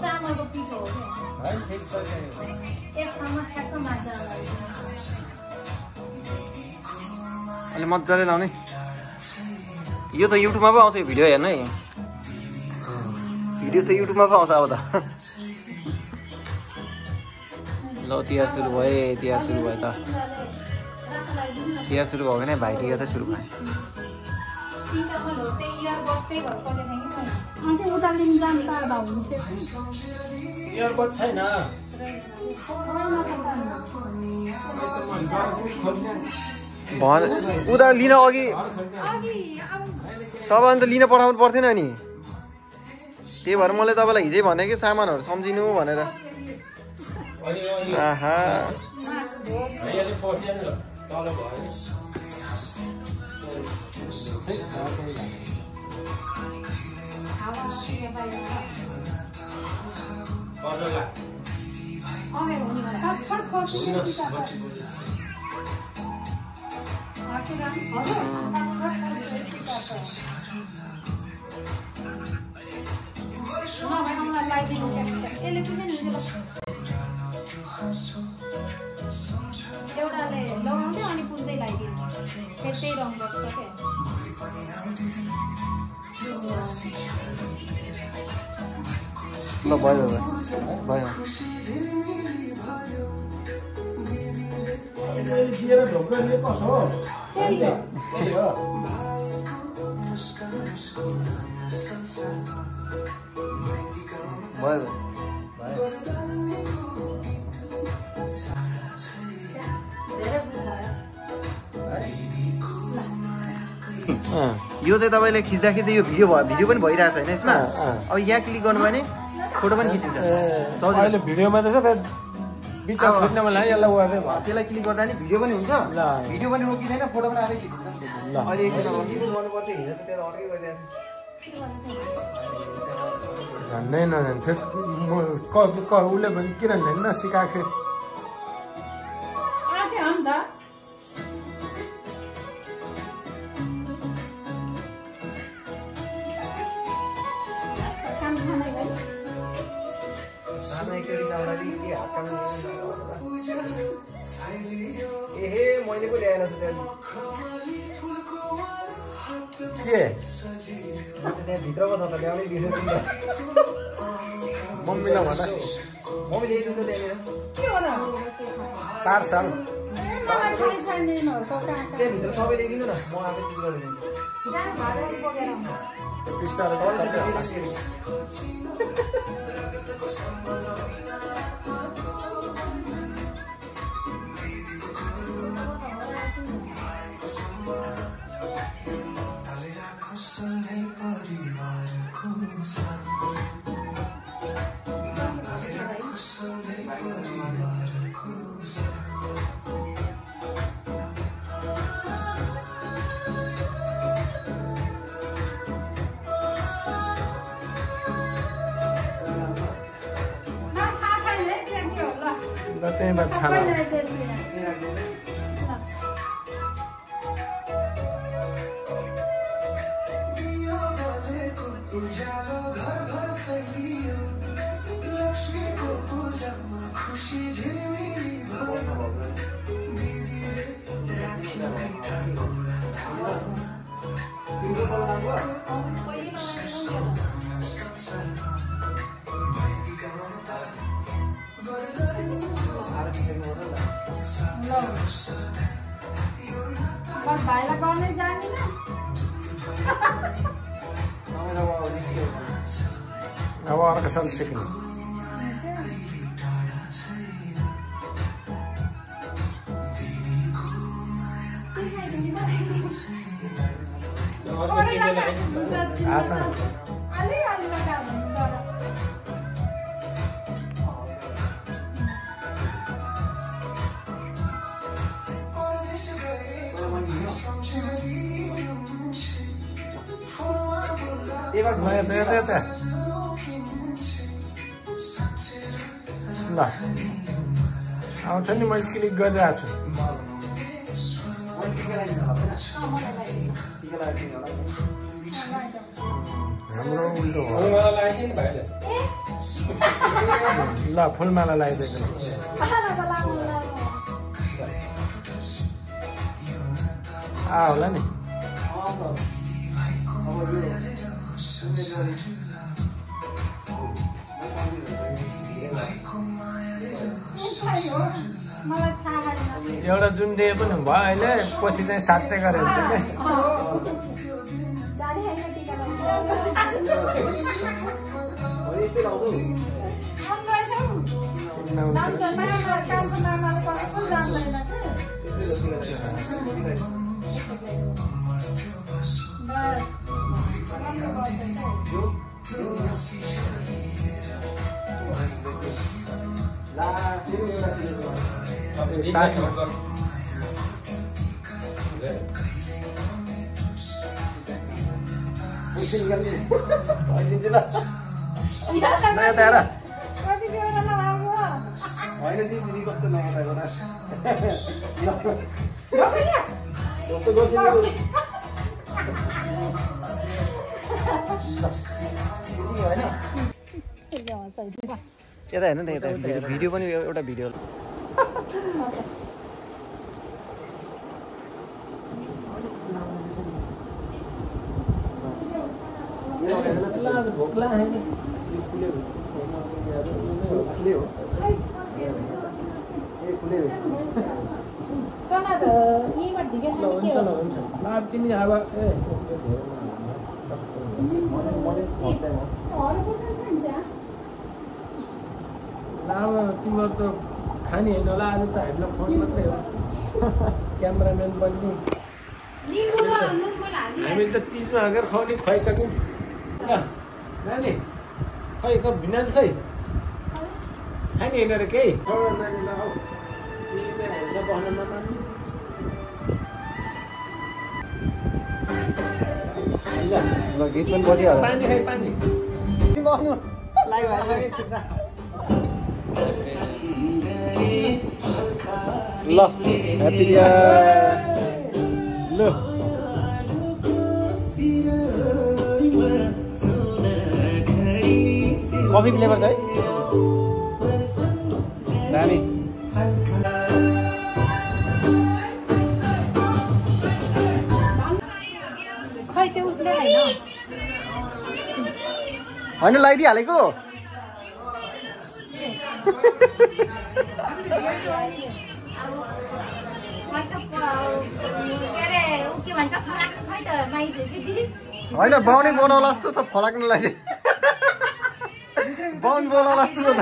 चामलको पिठो हो एक ठाउँमा ठ्याक्क मान्छ अहिले मजाले लाउने यो त युट्युबमा पो आउँछ यो भिडियो हेर्नु है भिडियो त युट्युबमा पो आउँछ अब त ल तिहार सुरु भयो त तिहार सुरु भयो भने भाइटिका चाहिँ सुरु भयो छैन उता लिन अघि तपाईँ अन्त लिन पठाउनु पर्थेन नि त्यही भएर मैले तपाईँलाई हिजै भने कि सामानहरू सम्झिनु भनेर आहा एउटाले लगाउँदै अनि पुज्दै लगाइदिनु त्यही रङ गर्छ ल भयो भयो यो चाहिँ तपाईँले खिच्दा खिच्दै यो भिडियो पनि भइरहेछ होइन यसमा अब यहाँ क्लिक गर्नु भने फोटो पनि खिचिन्छ अहिले भिडियोमा त बिचमा खिच्न मन लाग्यो यसलाई उहाँले त्यसलाई क्लिक गर्दा नि भिडियो पनि हुन्छ भिडियो पनि रोकिँदैन फोटो पनि आफै खिचिन्छ अहिले एकजना गर्नु पर्छ हिँड्दा त त्यसलाई अर्कै गरिदिएको झन्डै नजाने फेरि उसले भने किन झन् सिकाएको ए मैले पो ल्याएन छु के त्यहाँ भित्रमा छ त ल्याउनै बिर्सेछु नि मम्मीलाई भन मम्मी ल्याइदिनु त ल्याएर पार्सल त्यहाँभित्र सबै ल्याइदिनु न म आफै चुज गरिदिन्छु त्यही बात छाना भाइलाई गर्नै जान्दिन अब अर्को साल सिक्नु ल आउँछ नि मैले क्लिक गरिरहेको छु हाम्रो उल्टो हो ल फुलमाला लगाइदिएको होला नि एउटा जुन डे पनि भयो अहिले पछि चाहिँ साट्दै गरेर हुन्छ यता हेर्नु नि यता भिडियो पनि एउटा भिडियो भोक लाग्यो तिमी अब तिम्रो त खाने होइन होला आज त हामीलाई फोन मात्रै हो क्यामेराम्यान पनि हामीले त 30 मा हालेर खुवाउने खुवाइसक्यौँ नानी खै भिनाज खै खाने होइन र केही गीत पनि बजिहाल्यो पानी खाइ पानी ल ह्याप्पी ल कफी फ्लेभर छ है दामी खै त्यो उसले होइन लगाइदिइहालेको होइन बाहुनै बनाउला जस्तो छ फलाक्नुलाई चाहिँ बाहुन बनाउला जस्तो छ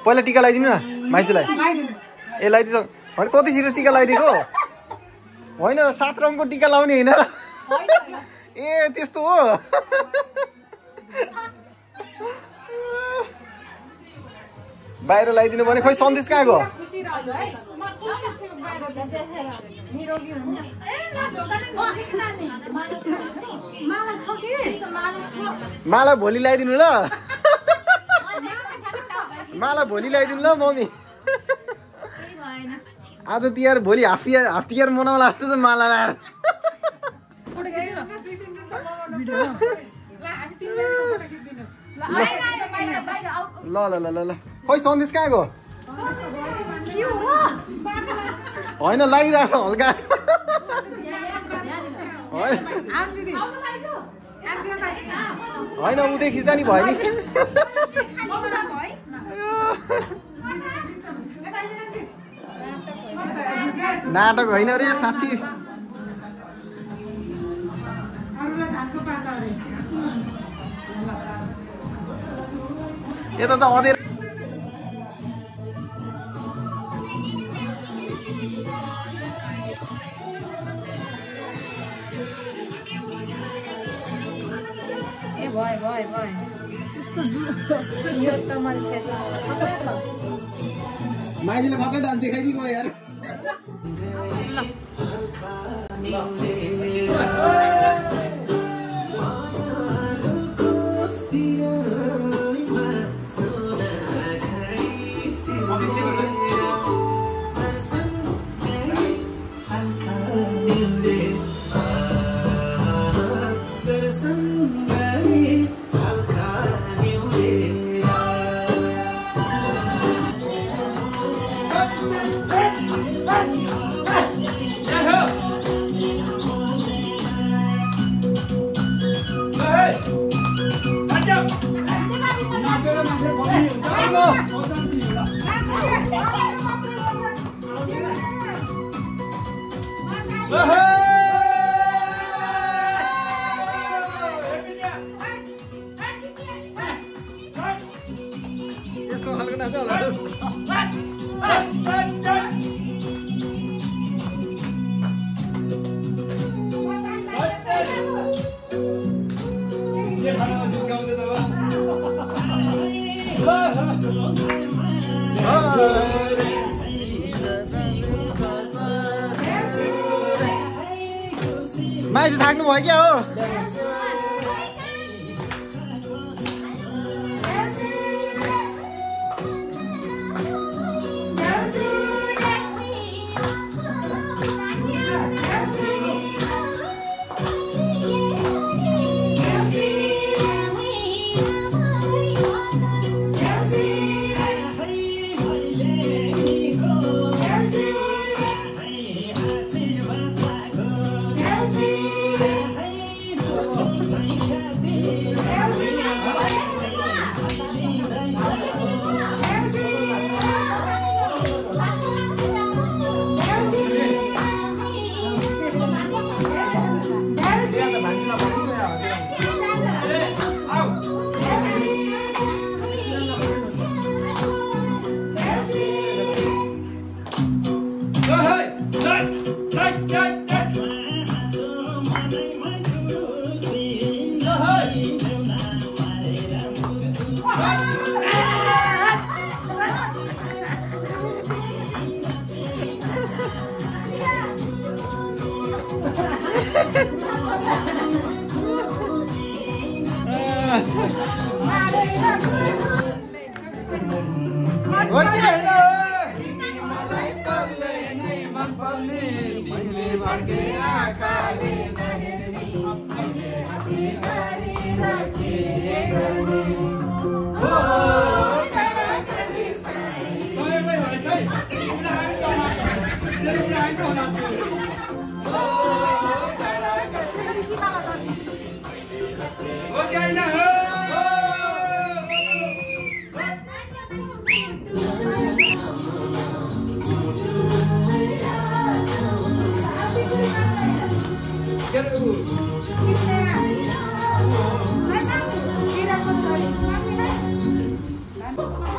पहिला टिका लगाइदिनु न माइजूलाई ए लगाइदिन्छ होइन कति छिटो टिका लगाइदिएको होइन 7 रङको टिका लाउने होइन ए त्यस्तो हो बाहिर लगाइदिनु भने खोइ सन्देश कहाँ गयो माला भोलि लगाइदिनु ल माला भोलि लगाइदिनु ल मम्मी आज तिहार भोलि हाफ तिहार मनाउला जस्तो छ माला लगाएर ल ल ल ल ल खोइ सन्देश कहाँ गयो होइन लागिरहेछ हल्का होइन उतै खिच्दा नि भयो नि नाटक होइन रे साँच्ची यता त अँधेर माइजूले खतरा डान्स देखाइदिएको यार यस्तो खालको नाच होला माइज थाक्नु भयो क्या हो Tidak